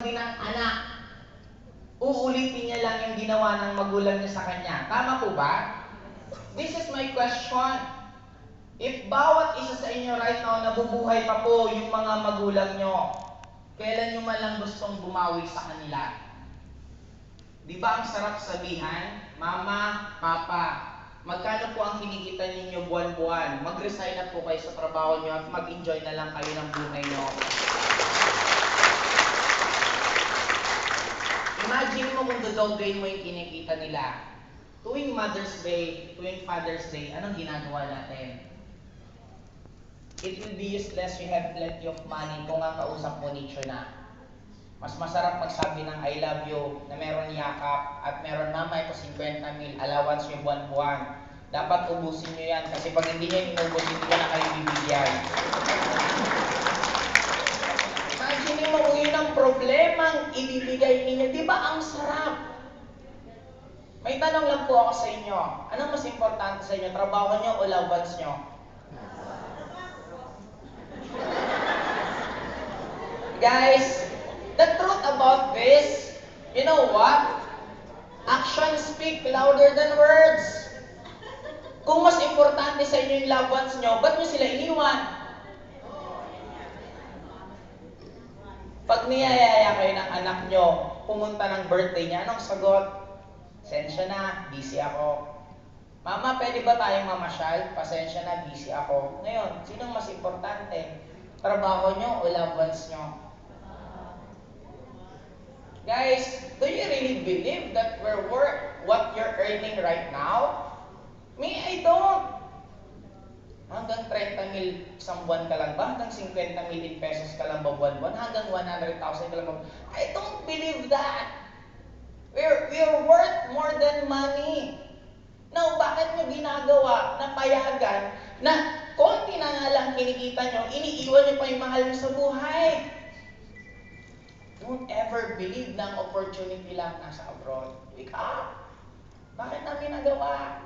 din ng anak, uulitin niya lang yung ginawa ng magulang niya sa kanya. Tama po ba? This is my question. If bawat isa sa inyo right now nabubuhay pa po yung mga magulang nyo, kailan nyo man lang gustong bumawi sa kanila? Di ba ang sarap sabihan, Mama, Papa, magkano po ang kinikita ninyo buwan-buwan? Mag-resign na po kayo sa trabaho nyo at mag-enjoy na lang kayo ng buhay nyo. Imagine mo kung dodoblein mo yung kinikita nila. Tuwing Mother's Day, tuwing Father's Day, anong ginagawa natin? It will be useless, you have plenty of money kung ang kausap mo nicho na. Mas masarap magsabi ng I love you na meron yakap at meron mama ito 50 mil, allowance yung buwan-buwan. Dapat ubusin nyo yan kasi pag hindi nyo inubos, hindi ka na kayo bibigyan. Imagine mo kung yun ang problemang ibibigay ninyo. Di ba ang sarap? May tanong lang po ako sa inyo. Anong mas importante sa inyo? Trabaho nyo o allowance nyo? Guys, the truth about this, you know what? Actions speak louder than words. Kung mas importante sa inyo yung loved ones nyo, ba't nyo sila iniwan? Pag niyayaya kayo ng anak nyo, pumunta ng birthday niya, anong sagot? Pasensya na, busy ako. Mama, pwede ba tayong mamasyal? Pasensya na, busy ako. Ngayon, sinong mas importante? Trabaho nyo o loved ones nyo? Guys, do you really believe that we're worth what you're earning right now? Me, I don't. Hanggang 30 mil isang buwan ka lang ba? Hanggang 50 mil pesos ka lang ba buwan-buwan? Hanggang 100,000 ka lang ba? I don't believe that. We're worth more than money. Now, bakit nyo ginagawa na payagan na konti na nga lang kinikita nyo, iniiwan nyo pa yung mahal nyo sa buhay? Don't ever believe na ang opportunity lang nasa abroad. Wake up! Bakit namin nagawa?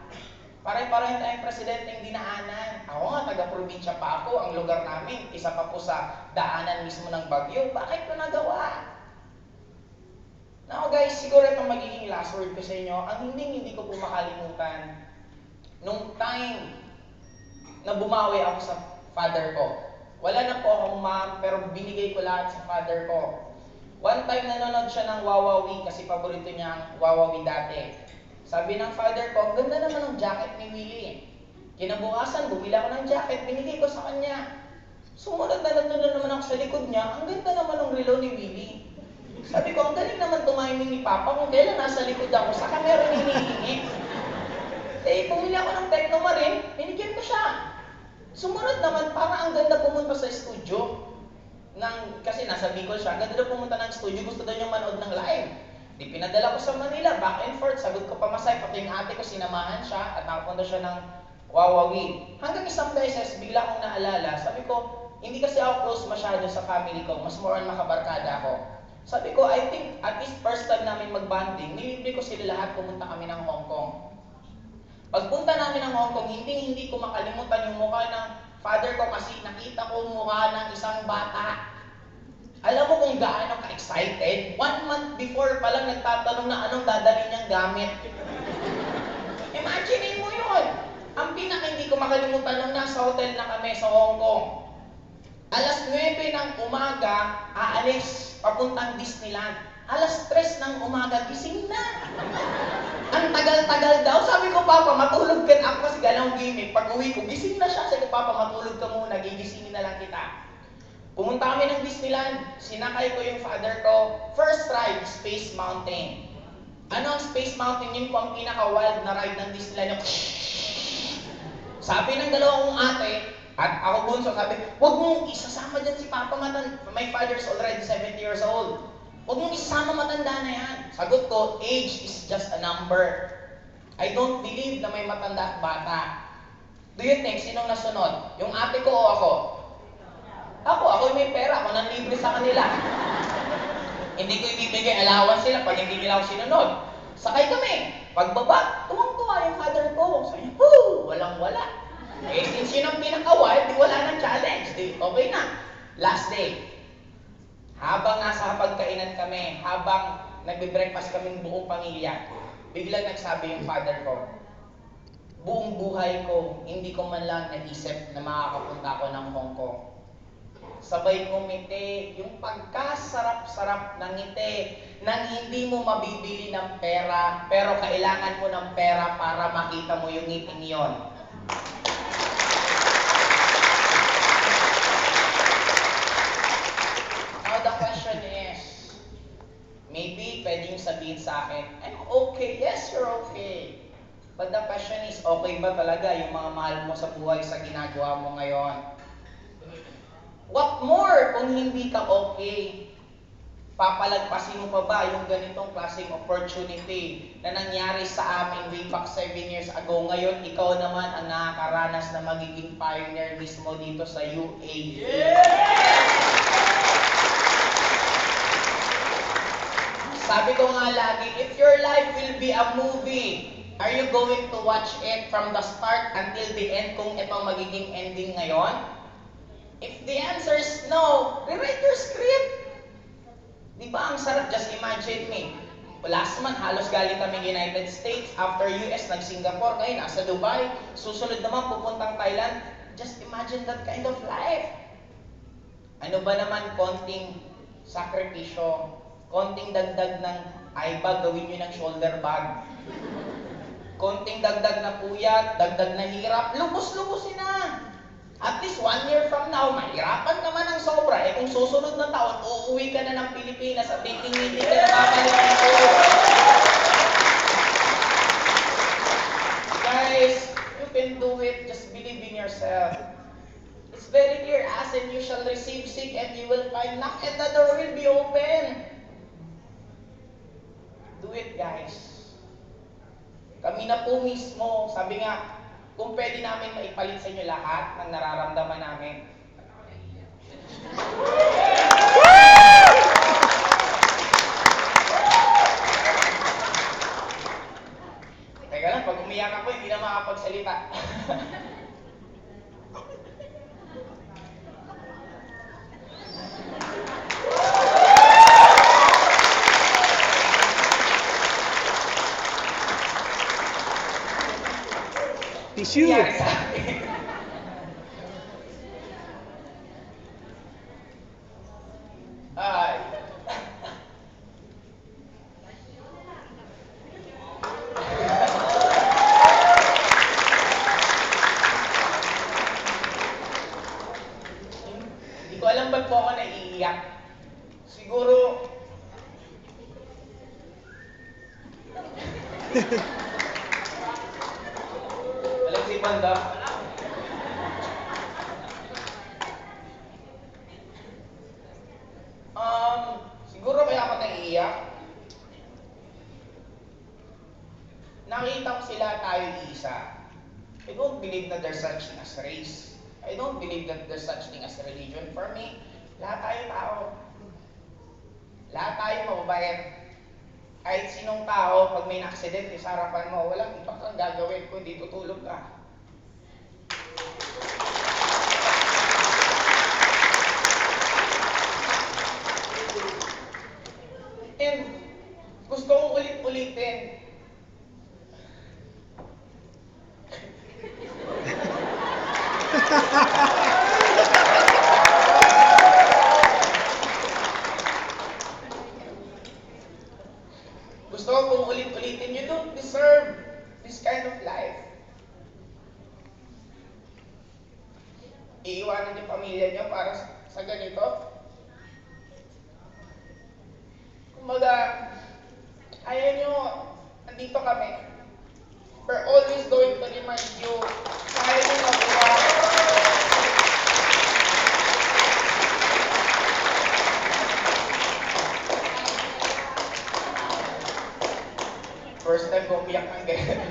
Pare-pareho tayong presidenteng dinaanan. Ako nga, taga-probinsya pa ako. Ang lugar namin, isa pa po sa daanan mismo ng bagyo. Bakit ko nagawa? Now guys, siguro itong magiging last word ko sa inyo. Ang hindi ko po makalimutan, nung time na bumawi ako sa father ko. Wala na po akong mom, pero binigay ko lahat sa father ko. One time nanonood siya ng Wawawi kasi paborito niya ang Wawawi dati. Sabi ng father ko, ang ganda naman ng jacket ni Willie. Kinabukasan, bumili ako ng jacket, binigay ko sa kanya. Sumunod na naman ako sa likod niya, ang ganda naman ng relo ni Willie. Sabi ko, ang galing naman tumiming ni Papa kung kailan nasa likod ako, saka meron hinihingi. Eh, bumili ako ng Tecno Marine, binigyan ko siya. Sumunod naman, para ang ganda pumunta sa studio. Kasi nasa Bicol siya, ang ganda daw pumunta ng studio, gusto daw niyang manood ng live. Di pinadala ko sa Manila, back and forth, sagot ko pamasay, pati yung ate ko, sinamahan siya at nakapunta siya ng Wawawi. Hanggang isang beses, bigla akong naalala, sabi ko, hindi kasi ako close masyado sa family ko, mas more on makabarkada ako. Sabi ko, I think at least first time namin mag-bonding, nilibre ko sila lahat, pumunta kami ng Hong Kong. Pagpunta namin ng Hong Kong, hindi ko makalimutan yung mukha ng father ko kasi nakita ko yung mukha ng isang bata. Alam mo kung gaano ka-excited? 1 month before pa lang nagtatanong na anong dadalhin niyang gamit. Imagine mo yun! Ang pinaka hindi ko makalimutan nung nasa hotel na kami sa Hong Kong. Alas 9 ng umaga, aalis, papuntang Disneyland. Alas 3 ng umaga, gising na. Ang tagal-tagal daw. Sabi ko, Papa, matulog ka na ako kasi ganang gimmick. Pag uwi ko, gising na siya. Sabi ko, Papa, matulog ka muna, gigisingin na lang kita. Pumunta kami ng Disneyland, sinakay ko yung father ko. First ride, Space Mountain. Ano ang Space Mountain? Yun po ang pinaka-wild na ride ng Disneyland. Sabi ng dalawang ate, at ako bunso, sabi, huwag mong isasama dyan si Papa Matan. My father's already 70 years old. Huwag mong isasama, matanda na yan. Sagot ko, age is just a number. I don't believe na may matanda at bata. Do you think, sinong nasunod? Yung ate ko o ako? Ako yung may pera, ako nang libre sa kanila. Hindi ko ibibigay allowance sila pag hindi nila ako sinunod. Sakay kami. Pagbaba, tuwang-tuwa yung father ko. Sabi niya, woo! Walang-wala. Eh, since yun ang pinaka-wild, di wala ng challenge. Di, okay na. Last day. Habang nasa hapag kainan kami habang nagbe-breakfast kaming buong pamilya. Biglang nagsabi yung father ko, buong buhay ko, hindi ko man lang naisip na makakapunta ako ng Hong Kong. Sabay ngumiti, yung pagkasarap-sarap ng ngiti, nang hindi mo mabibili ng pera, pero kailangan mo ng pera para makita mo yung ngiting yon. Now the question is, maybe pwede yung sabihin sa akin, I'm okay. Yes, you're okay. But the question is, okay ba talaga yung mga mahal mo sa buhay sa ginagawa mo ngayon? What more kung hindi ka okay? Papalagpasin mo pa ba yung ganitong klaseng opportunity na nangyari sa amin way back 7 years ago? Ngayon, ikaw naman ang nakakaranas na magiging pioneer mismo dito sa UAE. Sabi ko nga lagi, if your life will be a movie, are you going to watch it from the start until the end kung ito magiging ending ngayon? If the answer is no, rewrite your script. Di ba ang sarap? Just imagine me. Last month, halos galing kami United States. After US, nag-Singapore. Ngayon, nasa Dubai. Susunod naman, pupuntang Thailand. Just imagine that kind of life. Ano ba naman konting sakripisyo, konting dagdag ng eye bag, gawin nyo ng shoulder bag. Konting dagdag na puyat, dagdag na hirap, lubos-lubosin na. At least 1 year from now, mahirapan naman ang sobra. Eh kung susunod na taon, uuwi ka na ng Pilipinas at meeting-meeting ka na babalik dito. Guys, you can do it. Just believe in yourself. It's very clear. Ask and you shall receive, seek and you will find, knock and the door will be open. Do it, guys. Kami na po mismo, sabi nga, kung pwede namin maipalit sa inyo lahat ng nararamdaman namin. Teka lang, pag umiyak ako, hindi na makapagsalita. Tissue! Nangyari sa akin. Ay. Hindi ko alam ba't po ako naiiyak. Siguro, walang si Banda. Siguro kaya ako naiiyak. Nakita ko sila tayo isa. I don't believe that there's such thing as race. I don't believe that there's such thing as religion. For me, lahat tayo tao. Lahat tayo mababait. Kahit sinong tao, pag may na-aksidente sa harapan mo, walang ibang kang gagawin kundi tutulog ka. And gusto kong ulit-ulitin. Gusto ko kung ulit-ulitin, you don't deserve this kind of life. Iiwanan yung pamilya niyo para sa ganito. Kumbaga, ayaw nyo, andito kami. We're always going to remind you, kaya nyo magawa. First time ko umiyak ng ganyan.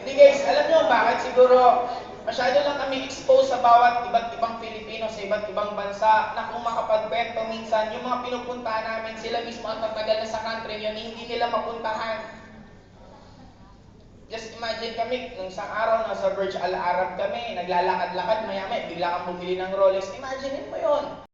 Hindi guys, alam nyo bakit siguro masyado lang kami exposed sa bawat iba't ibang Pilipino sa iba't ibang bansa na kung makapagkwento minsan, yung mga pinupuntahan namin, sila mismo ang tatagal na sa country yun, hindi nila mapuntahan. Just imagine kami, nung isang araw nasa Burj Al Arab kami, naglalakad-lakad, maya-maya, bigla kang bumili ng Rolex. Imagine mo yun.